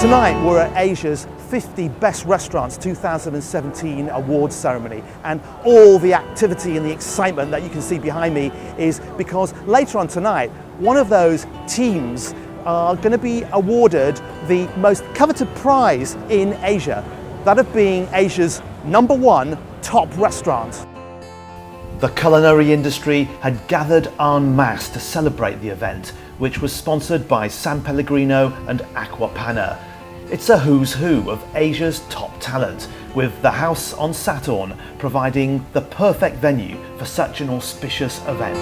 Tonight we're at Asia's 50 Best Restaurants 2017 awards ceremony, and all the activity and the excitement that you can see behind me is because later on tonight one of those teams are going to be awarded the most coveted prize in Asia, that of being Asia's #1 top restaurant. The culinary industry had gathered en masse to celebrate the event, which was sponsored by San Pellegrino and Aqua Panna. It's a who's who of Asia's top talent, with the house on Saturn providing the perfect venue for such an auspicious event.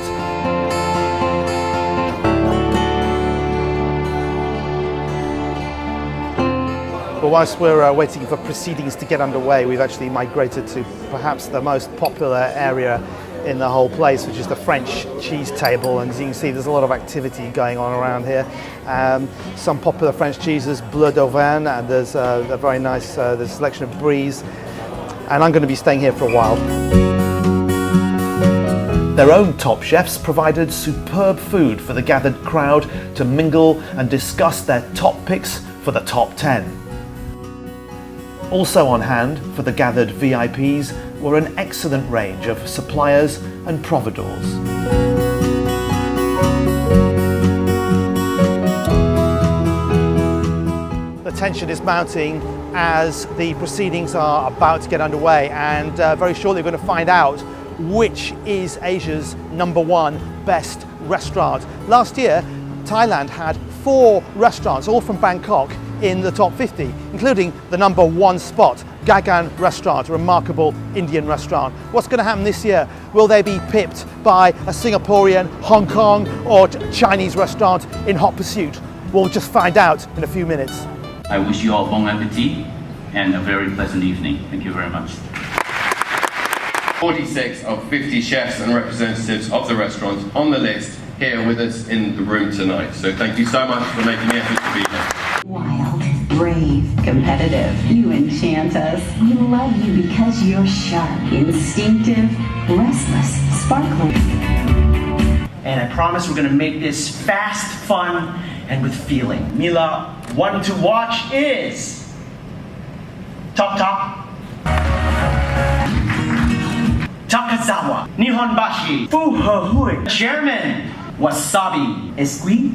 Well, whilst we're waiting for proceedings to get underway, we've actually migrated to perhaps the most popular area in the whole place, which is the French cheese table. And as you can see, there's a lot of activity going on around here. Some popular French cheeses, Bleu d'Auvergne, and there's a very nice there's a selection of Bries. And I'm going to be staying here for a while. Their own top chefs provided superb food for the gathered crowd to mingle and discuss their top picks for the top 10. Also on hand for the gathered VIPs were an excellent range of suppliers and providors. The tension is mounting as the proceedings are about to get underway, and very shortly we're going to find out which is Asia's #1 best restaurant. Last year, Thailand had 4 restaurants, all from Bangkok, in the top 50, including the #1 spot, Gagan Restaurant, a remarkable Indian restaurant. What's going to happen this year? Will they be pipped by a Singaporean, Hong Kong or Chinese restaurant in hot pursuit? We'll just find out in a few minutes. I wish you all bon appetit and a very pleasant evening. Thank you very much. 46 of 50 chefs and representatives of the restaurants on the list here with us in the room tonight. So thank you so much for making the effort to be here. Wild, brave, competitive. You enchant us. We love you because you're sharp, instinctive, restless, sparkling. And I promise we're gonna make this fast, fun, and with feeling. Mila, one to watch is Top Top, Takazawa, Nihonbashi, Fuhahui, Chairman, Wasabi, Esqui.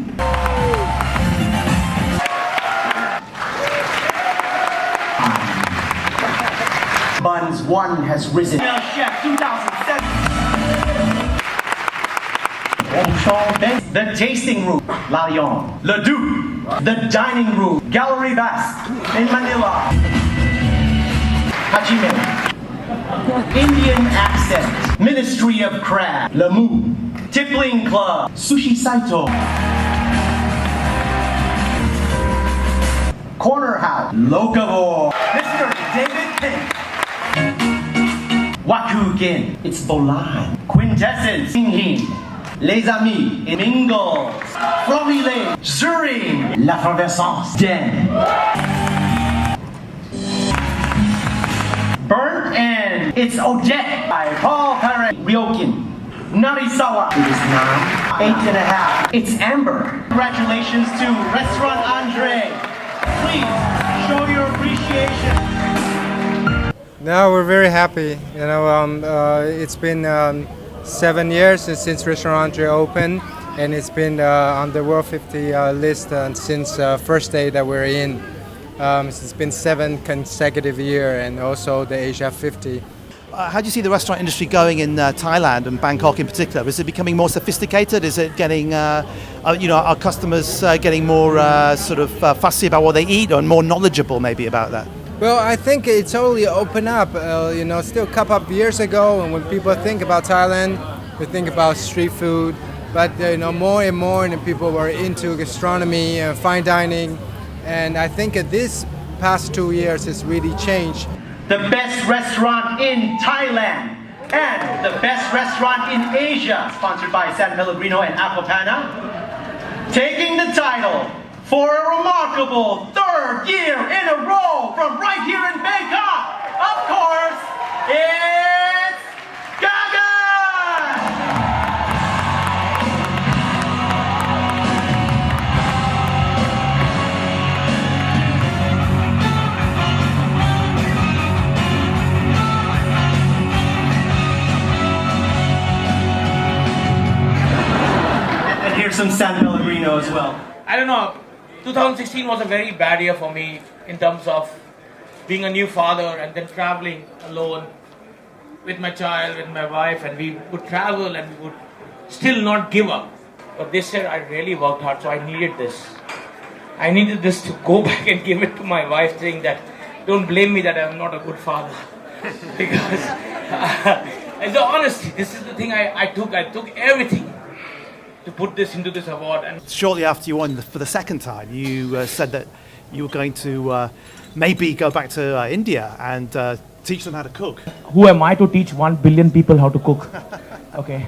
Buns 1 has risen. Male Chef 2007. The tasting room, La Lyon. Le Duc. The dining room, Gallery Vast in Manila. Hajime. Indian accent, Ministry of Crab, Le Mou. Tippling Club, Sushi Saito. Corner House, Locavore. Mr. David Pink. Wakugin, it's Bolan. Quintessence, Singhin. Les Amis, Mingles. Florille, Zuring. L'Effervescence, Den. Burnt End, it's Odette by Paul Perret. Ryokin. Narisawa, it is 9, 8.5. It's Amber. Congratulations to Restaurant Andre. Please show your appreciation. No, we're very happy. You know, it's been 7 years since Restaurant Andre opened, and it's been on the World 50 list since first day that we're in. It's been 7 consecutive years, and also the Asia 50. How do you see the restaurant industry going in Thailand and Bangkok in particular? Is it becoming more sophisticated? Is it getting, are customers getting more sort of fussy about what they eat, or more knowledgeable maybe about that? Well, I think it's totally opened up. You know, still a couple of years ago, and when people think about Thailand, they think about street food. But you know, more and more, and people were into gastronomy and fine dining. And I think this past 2 years has really changed. The best restaurant in Thailand and the best restaurant in Asia, sponsored by San Pellegrino and Aqua Panna, taking the title for a remarkable 3rd year in a row from right here in Bangkok. Of course, it's Gagan! video as well. I don't know, 2016 was a very bad year for me in terms of being a new father and then traveling alone with my child, with my wife, and we would travel and we would still not give up. But this year I really worked hard, so I needed this. I needed this to go back and give it to my wife, saying that don't blame me that I'm not a good father. Because in the honesty, this is the thing I took everything to put this into this award. And Shortly after you won for the second time, you said that you were going to maybe go back to India and teach them how to cook. who am I to teach 1 billion people how to cook? Okay.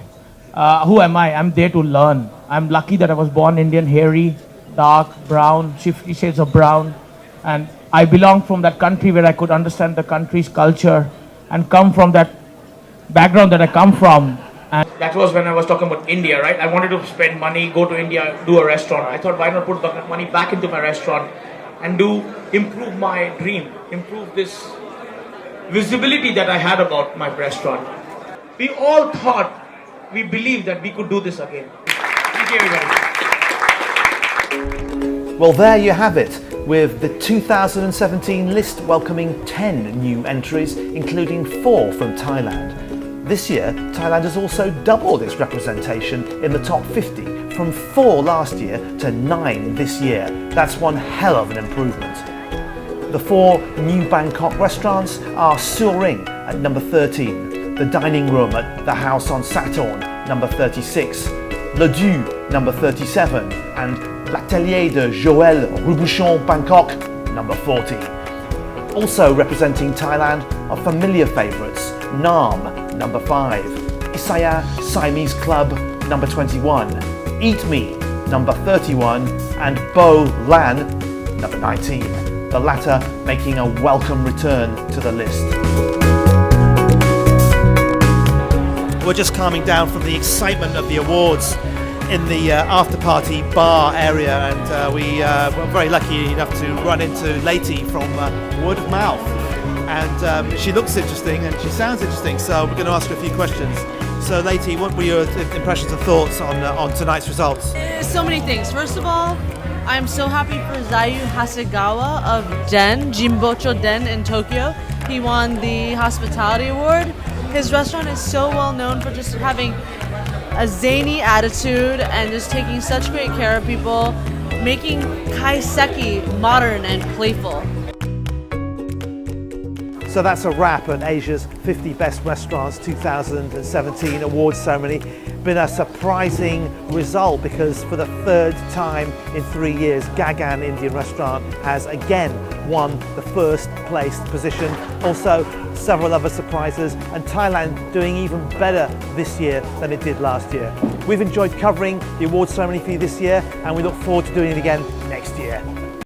Who am I? I'm there to learn. I'm lucky that I was born Indian, hairy, dark, brown, 50 shades of brown. And I belong from that country where I could understand the country's culture and come from that background that I come from. And that was when I was talking about India, right? I wanted to spend money, go to India, do a restaurant. I thought, why not put the money back into my restaurant and improve my dream, improve this visibility that I had about my restaurant. We all thought, we believed that we could do this again. Thank you, everybody. Well, there you have it, with the 2017 list welcoming 10 new entries, including 4 from Thailand. This year, Thailand has also doubled its representation in the top 50, from 4 last year to 9 this year. That's one hell of an improvement. The 4 new Bangkok restaurants are Suring at number 13, the Dining Room at the House on Saturn, number 36, Le Du, number 37, and L'Atelier de Joël Robuchon Bangkok, number 40. Also representing Thailand are familiar favourites, Nam, number 5, Isaya Siamese Club, number 21, Eat Me, number 31, and Bo Lan, number 19, the latter making a welcome return to the list. We're just calming down from the excitement of the awards in the after-party bar area, and we're very lucky enough to run into Leti from word of mouth. And she looks interesting and she sounds interesting, so we're going to ask her a few questions. So Leti, what were your impressions and thoughts on tonight's results? So many things. First of all, I'm so happy for Zayu Hasegawa of Den, Jimbocho Den in Tokyo. He won the hospitality award. His restaurant is so well known for just having a zany attitude and just taking such great care of people, making kaiseki modern and playful. So that's a wrap on Asia's 50 Best Restaurants 2017 awards ceremony. Been a surprising result because for the 3rd time in 3 years, Gagan Indian Restaurant has again won the first place position. Also, several other surprises, and Thailand doing even better this year than it did last year. We've enjoyed covering the awards ceremony for you this year, and we look forward to doing it again next year.